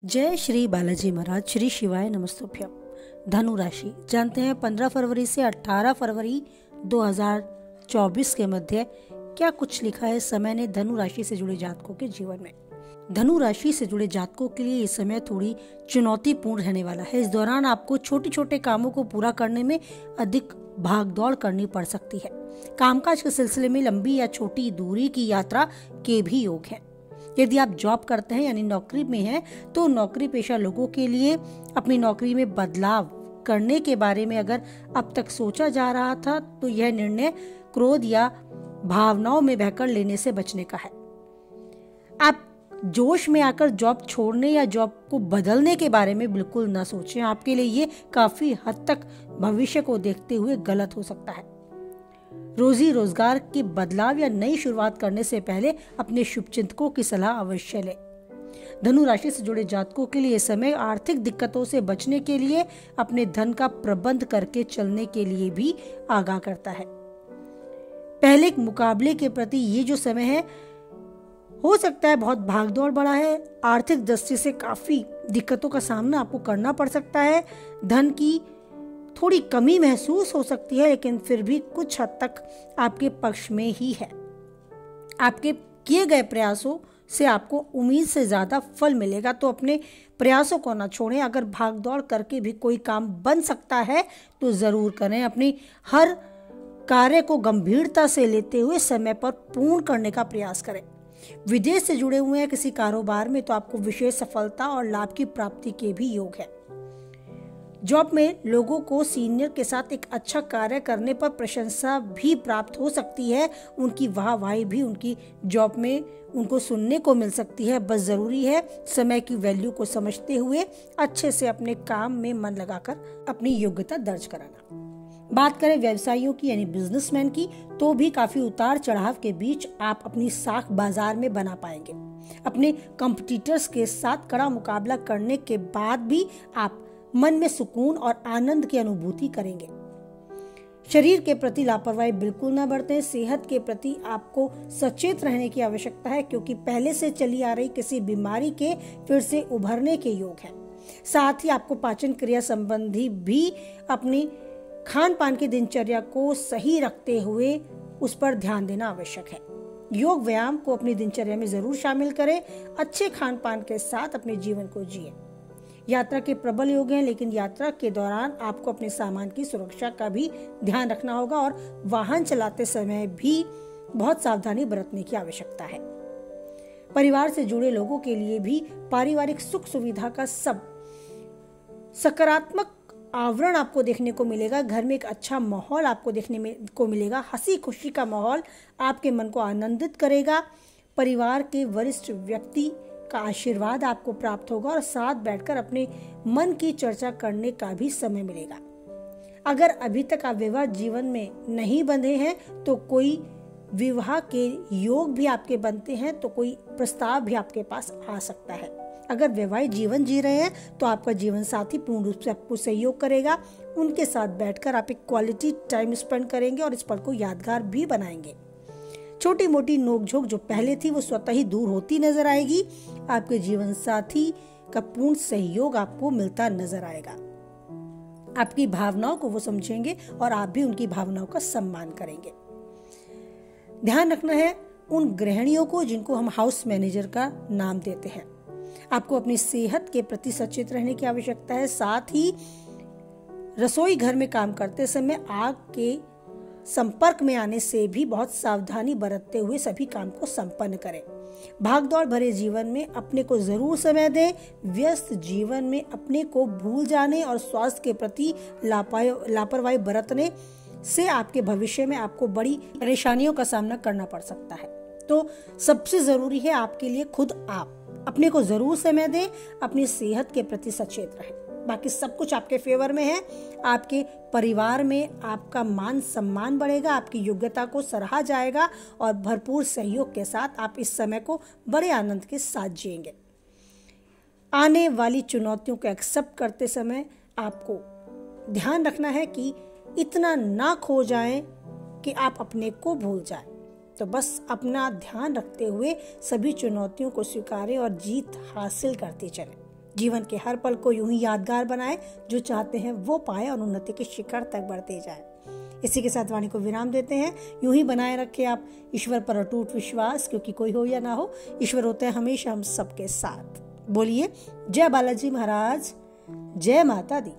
जय श्री बालाजी महाराज, श्री शिवाय नमस्तुभ्यम। धनु राशि जानते हैं 15 फरवरी से 18 फरवरी 2024 के मध्य क्या कुछ लिखा है समय ने धनु राशि से जुड़े जातकों के जीवन में। धनु राशि से जुड़े जातकों के लिए ये समय थोड़ी चुनौतीपूर्ण रहने वाला है। इस दौरान आपको छोटे छोटे कामों को पूरा करने में अधिक भागदौड़ करनी पड़ सकती है। कामकाज के सिलसिले में लंबी या छोटी दूरी की यात्रा के भी योग है। यदि आप जॉब करते हैं यानी नौकरी में हैं, तो नौकरी पेशा लोगों के लिए अपनी नौकरी में बदलाव करने के बारे में अगर अब तक सोचा जा रहा था, तो यह निर्णय क्रोध या भावनाओं में बहकर लेने से बचने का है। आप जोश में आकर जॉब छोड़ने या जॉब को बदलने के बारे में बिल्कुल न सोचें। आपके लिए ये काफी हद तक भविष्य को देखते हुए गलत हो सकता है। रोजी रोजगार के बदलाव या नई शुरुआत करने से पहले अपने शुभचिंतकों की सलाह अवश्य लें। धनु राशि से जुड़े जातकों के लिए समय आर्थिक दिक्कतों से बचने के लिए अपने धन का प्रबंध करके चलने के लिए भी आगाह करता है। पहले मुकाबले के प्रति ये जो समय है, हो सकता है बहुत भागदौड़ बड़ा है। आर्थिक दृष्टि से काफी दिक्कतों का सामना आपको करना पड़ सकता है। धन की थोड़ी कमी महसूस हो सकती है, लेकिन फिर भी कुछ हद तक आपके पक्ष में ही है। आपके किए गए प्रयासों से आपको उम्मीद से ज्यादा फल मिलेगा, तो अपने प्रयासों को ना छोड़ें। अगर भागदौड़ करके भी कोई काम बन सकता है तो जरूर करें। अपनी हर कार्य को गंभीरता से लेते हुए समय पर पूर्ण करने का प्रयास करें। विदेश से जुड़े हुए हैं किसी कारोबार में, तो आपको विशेष सफलता और लाभ की प्राप्ति के भी योग है। जॉब में लोगों को सीनियर के साथ एक अच्छा कार्य करने पर प्रशंसा भी प्राप्त हो सकती है। उनकी वाहवाही भी उनकी जॉब में उनको सुनने को मिल सकती है। बस जरूरी है समय की वैल्यू को समझते हुए अच्छे से अपने काम में मन लगाकर अपनी योग्यता दर्ज कराना। बात करें व्यवसायियों की यानी बिजनेसमैन की, तो भी काफी उतार चढ़ाव के बीच आप अपनी साख बाजार में बना पाएंगे। अपने कॉम्पिटिटर्स के साथ कड़ा मुकाबला करने के बाद भी आप मन में सुकून और आनंद की अनुभूति करेंगे। शरीर के प्रति लापरवाही बिल्कुल न बरतें। सेहत के प्रति आपको सचेत रहने की आवश्यकता है, क्योंकि पहले से चली आ रही किसी बीमारी के फिर से उभरने के योग है। साथ ही आपको पाचन क्रिया संबंधी भी अपनी खान पान की दिनचर्या को सही रखते हुए उस पर ध्यान देना आवश्यक है। योग व्यायाम को अपनी दिनचर्या में जरूर शामिल करें। अच्छे खान पान के साथ अपने जीवन को जिए। यात्रा के प्रबल योग हैं, लेकिन यात्रा के दौरान आपको अपने सामान की सुरक्षा का भी ध्यान रखना होगा और वाहन चलाते समय भी बहुत सावधानी बरतने की आवश्यकता है। परिवार से जुड़े लोगों के लिए भी पारिवारिक सुख सुविधा का सब सकारात्मक आवरण आपको देखने को मिलेगा। घर में एक अच्छा माहौल आपको देखने को मिलेगा। हंसी खुशी का माहौल आपके मन को आनंदित करेगा। परिवार के वरिष्ठ व्यक्ति का आशीर्वाद आपको प्राप्त होगा और साथ बैठकर अपने मन की चर्चा करने का भी समय मिलेगा। अगर अभी तक आप विवाह जीवन में नहीं बंधे हैं, तो कोई विवाह के योग भी आपके बनते हैं, तो कोई प्रस्ताव भी आपके पास आ सकता है। अगर वैवाहिक जीवन जी रहे हैं, तो आपका जीवन साथी पूर्ण रूप से आपको सहयोग करेगा। उनके साथ बैठकर आप एक क्वालिटी टाइम स्पेंड करेंगे और इस पल को यादगार भी बनाएंगे। छोटी मोटी नोकझोंक जो पहले थी, वो स्वतः ही दूर होती नजर आएगी। आपके जीवन साथी का पूर्ण सहयोग आपको मिलता नजर आएगा। आपकी भावनाओं को वो समझेंगे और आप भी उनकी भावनाओं का सम्मान करेंगे। ध्यान रखना है उन गृहिणियों को जिनको हम हाउस मैनेजर का नाम देते हैं। आपको अपनी सेहत के प्रति सचेत रहने की आवश्यकता है। साथ ही रसोई घर में काम करते समय आग के संपर्क में आने से भी बहुत सावधानी बरतते हुए सभी काम को संपन्न करें। भागदौड़ भरे जीवन में अपने को जरूर समय दें। व्यस्त जीवन में अपने को भूल जाने और स्वास्थ्य के प्रति लापरवाही बरतने से आपके भविष्य में आपको बड़ी परेशानियों का सामना करना पड़ सकता है। तो सबसे जरूरी है आपके लिए खुद आप अपने को जरूर समय दें। अपनी सेहत के प्रति सचेत रहें। बाकी सब कुछ आपके फेवर में है। आपके परिवार में आपका मान सम्मान बढ़ेगा। आपकी योग्यता को सराहा जाएगा और भरपूर सहयोग के साथ आप इस समय को बड़े आनंद के साथ जिएंगे। आने वाली चुनौतियों को एक्सेप्ट करते समय आपको ध्यान रखना है कि इतना ना खो जाएं कि आप अपने को भूल जाएं। तो बस अपना ध्यान रखते हुए सभी चुनौतियों को स्वीकारें और जीत हासिल करते चलें। जीवन के हर पल को यूं ही यादगार बनाए, जो चाहते हैं वो पाए और उन्नति के शिखर तक बढ़ते जाए। इसी के साथ वाणी को विराम देते हैं। यूं ही बनाए रखें आप ईश्वर पर अटूट विश्वास, क्योंकि कोई हो या ना हो, ईश्वर होते हैं हमेशा हम सबके साथ। बोलिए जय बालाजी महाराज, जय माता दी।